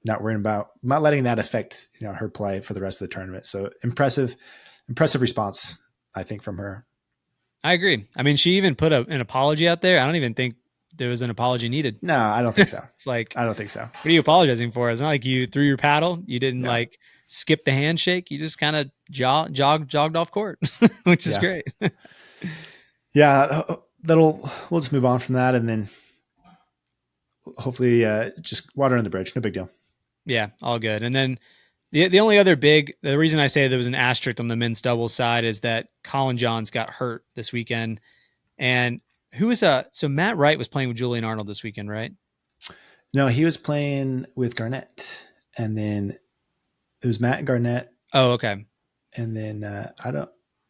not letting that affect, you know, her play for the rest of the tournament. So impressive response, I think, from her. I agree. I mean, she even put an apology out there. I don't even think there was an apology needed. No, I don't think so. It's like, I don't think so. What are you apologizing for? It's not like you threw your paddle. You didn't like skip the handshake. You just kind of jogged off court, which is great. Yeah, we'll just move on from that, and then hopefully just water on the bridge. No big deal. Yeah, all good. And then the only other the reason I say there was an asterisk on the men's doubles side is that Colin Johns got hurt this weekend. And who was so Matt Wright was playing with Julian Arnold this weekend, right? No, he was playing with Garnett, and then it was Matt and Garnett. Oh, okay. And then and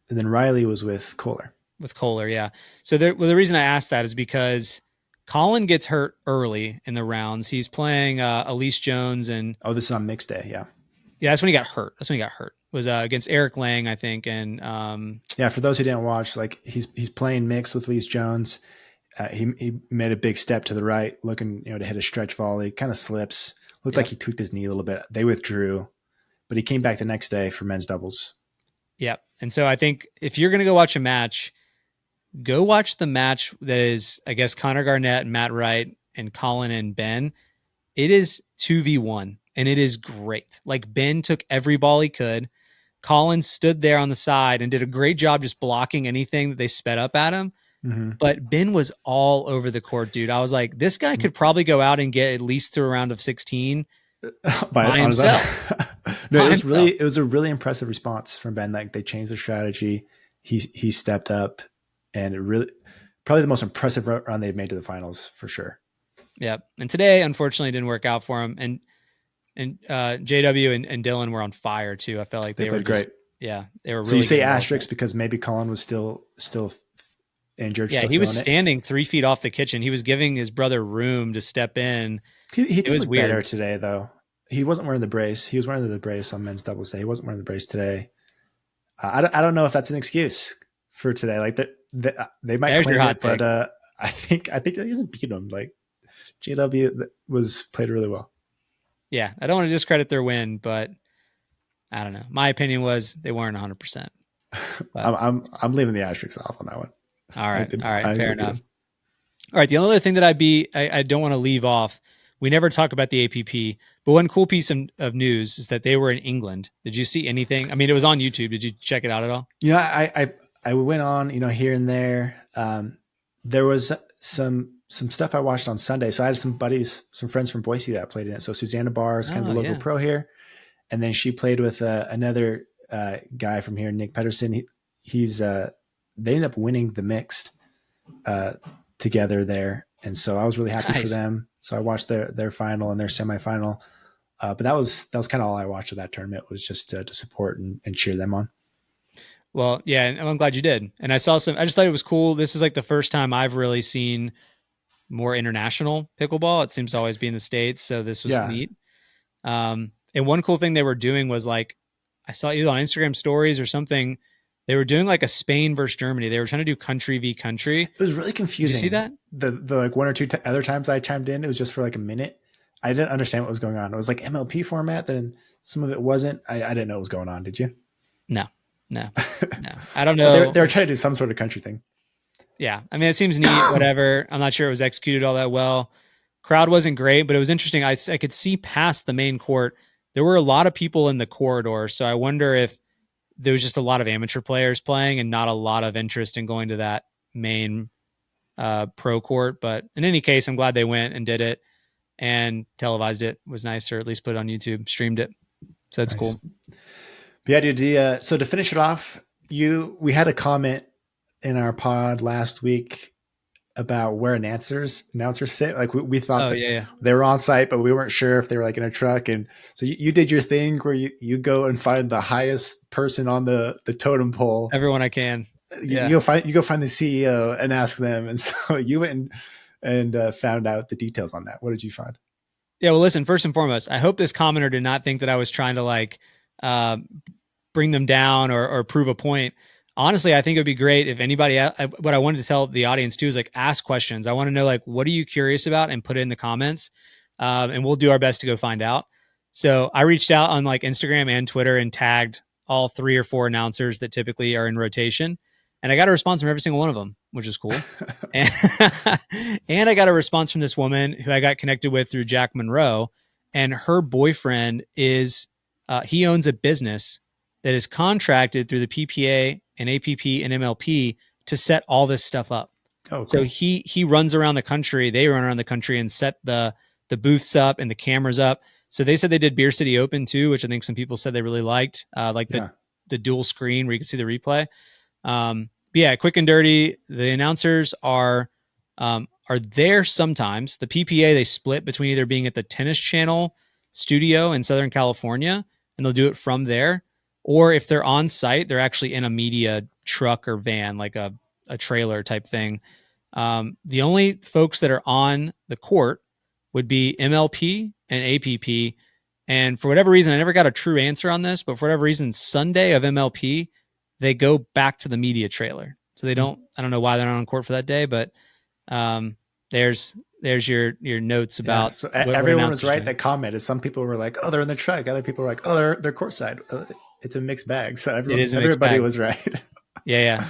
then Riley was with Kohler. With Kohler, yeah. So the reason I asked that is because Colin gets hurt early in the rounds. He's playing Elise Jones and this is on mixed day, yeah. Yeah, that's when he got hurt. Was against Eric Lang, I think, and for those who didn't watch, like he's playing mixed with Elise Jones. He made a big step to the right, looking, you know, to hit a stretch volley. Kind of slips. Looked like he tweaked his knee a little bit. They withdrew, but he came back the next day for men's doubles. Yeah, and so I think if you're going to go watch a match, go watch the match that is, I guess, Connor Garnett and Matt Wright and Colin and Ben. It is 2v1, and it is great. Like, Ben took every ball he could. Colin stood there on the side and did a great job just blocking anything that they sped up at him. Mm-hmm. But Ben was all over the court, dude. I was like, this guy could probably go out and get at least through a round of 16 by himself. No, it was a really impressive response from Ben. Like, they changed their strategy. He stepped up, and it really probably the most impressive run they've made to the finals for sure. Yep. And today, unfortunately, didn't work out for him. And JW and Dylan were on fire too. I felt like they were played great. Yeah, they were. So really you say asterisk because maybe Colin was still injured. Yeah, he was standing 3 feet off the kitchen. He was giving his brother room to step in. He did look better today, though. He wasn't wearing the brace. He was wearing the brace on men's doubles day. He wasn't wearing the brace today. I don't know if that's an excuse for today. Like that, they might claim it, but I think he doesn't beat him. Like, JW played really well. Yeah, I don't want to discredit their win, but I don't know. My opinion was they weren't 100%. I'm leaving the asterisks off on that one. All right, fair enough. All right, the only other thing that I don't want to leave off. We never talk about the APP, but one cool piece of news is that they were in England. Did you see anything? I mean, it was on YouTube. Did you check it out at all? I went on, here and there. There was some stuff I watched on Sunday. So I had some friends from Boise that played in it. So Susanna Barr is kind of the local pro here. And then she played with another guy from here, Nick Pedersen. They ended up winning the mixed together there. And so I was really happy for them. So I watched their final and their semifinal. But that was kind of all I watched of that tournament, was just to support and cheer them on. Well, yeah, and I'm glad you did. And I just thought it was cool. This is like the first time I've really seen more international pickleball. It seems to always be in the States. So this was neat. And one cool thing they were doing was, like, I saw either on Instagram stories or something, they were doing like a Spain versus Germany. They were trying to do country v country. It was really confusing. Did you see that? The like one or two other times I chimed in, it was just for like a minute. I didn't understand what was going on. It was like MLP format, then some of it wasn't. I didn't know what was going on. Did you? No. I don't know. They were trying to do some sort of country thing. Yeah. I mean, it seems neat, whatever. I'm not sure it was executed all that well. Crowd wasn't great, but it was interesting. I could see past the main court. There were a lot of people in the corridor. So I wonder if there was just a lot of amateur players playing and not a lot of interest in going to that main pro court. But in any case, I'm glad they went and did it and televised it. It was nice, or at least put it on YouTube, streamed it. So that's cool. Yeah, dude. So to finish it off, we had a comment in our pod last week about where announcers sit. Like we thought they were on site, but we weren't sure if they were like in a truck. And so you did your thing where you go and find the highest person on the totem pole. Everyone I can. You go find the CEO and ask them. And so you went and found out the details on that. What did you find? Yeah, well, listen, first and foremost, I hope this commenter did not think that I was trying to like bring them down or prove a point. Honestly, I think it would be great if anybody, what I wanted to tell the audience too is like ask questions. I want to know, like, what are you curious about, and put it in the comments. And we'll do our best to go find out. So I reached out on like Instagram and Twitter and tagged all 3 or 4 announcers that typically are in rotation. And I got a response from every single one of them, which is cool. and I got a response from this woman who I got connected with through Jack Monroe. And her boyfriend is, he owns a business that is contracted through the PPA and APP and MLP to set all this stuff up. Oh, cool. So he runs around the country. They run around the country and set the booths up and the cameras up. So they said they did Beer City Open too, which I think some people said they really liked, the dual screen where you can see the replay. But yeah, quick and dirty. The announcers are there sometimes. The PPA, they split between either being at the Tennis Channel studio in Southern California, and they'll do it from there. Or if they're on site, they're actually in a media truck or van, like a trailer type thing. The only folks that are on the court would be MLP and APP. And for whatever reason, I never got a true answer on this, but for whatever reason, Sunday of MLP, they go back to the media trailer. So they don't, I don't know why they're not on court for that day, but there's your notes about. Yeah, so everyone was right that commented. Some people were like, oh, they're in the truck. Other people were like, oh, they're courtside. It's a mixed bag. So everybody was right. Yeah.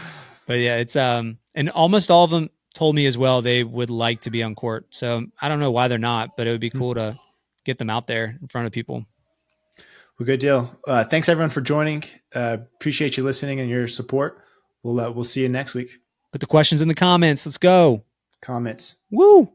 But yeah, it's, and almost all of them told me as well, they would like to be on court. So I don't know why they're not, but it would be cool to get them out there in front of people. Well, good deal. Thanks everyone for joining. Appreciate you listening and your support. We'll see you next week. Put the questions in the comments. Let's go. Comments. Woo!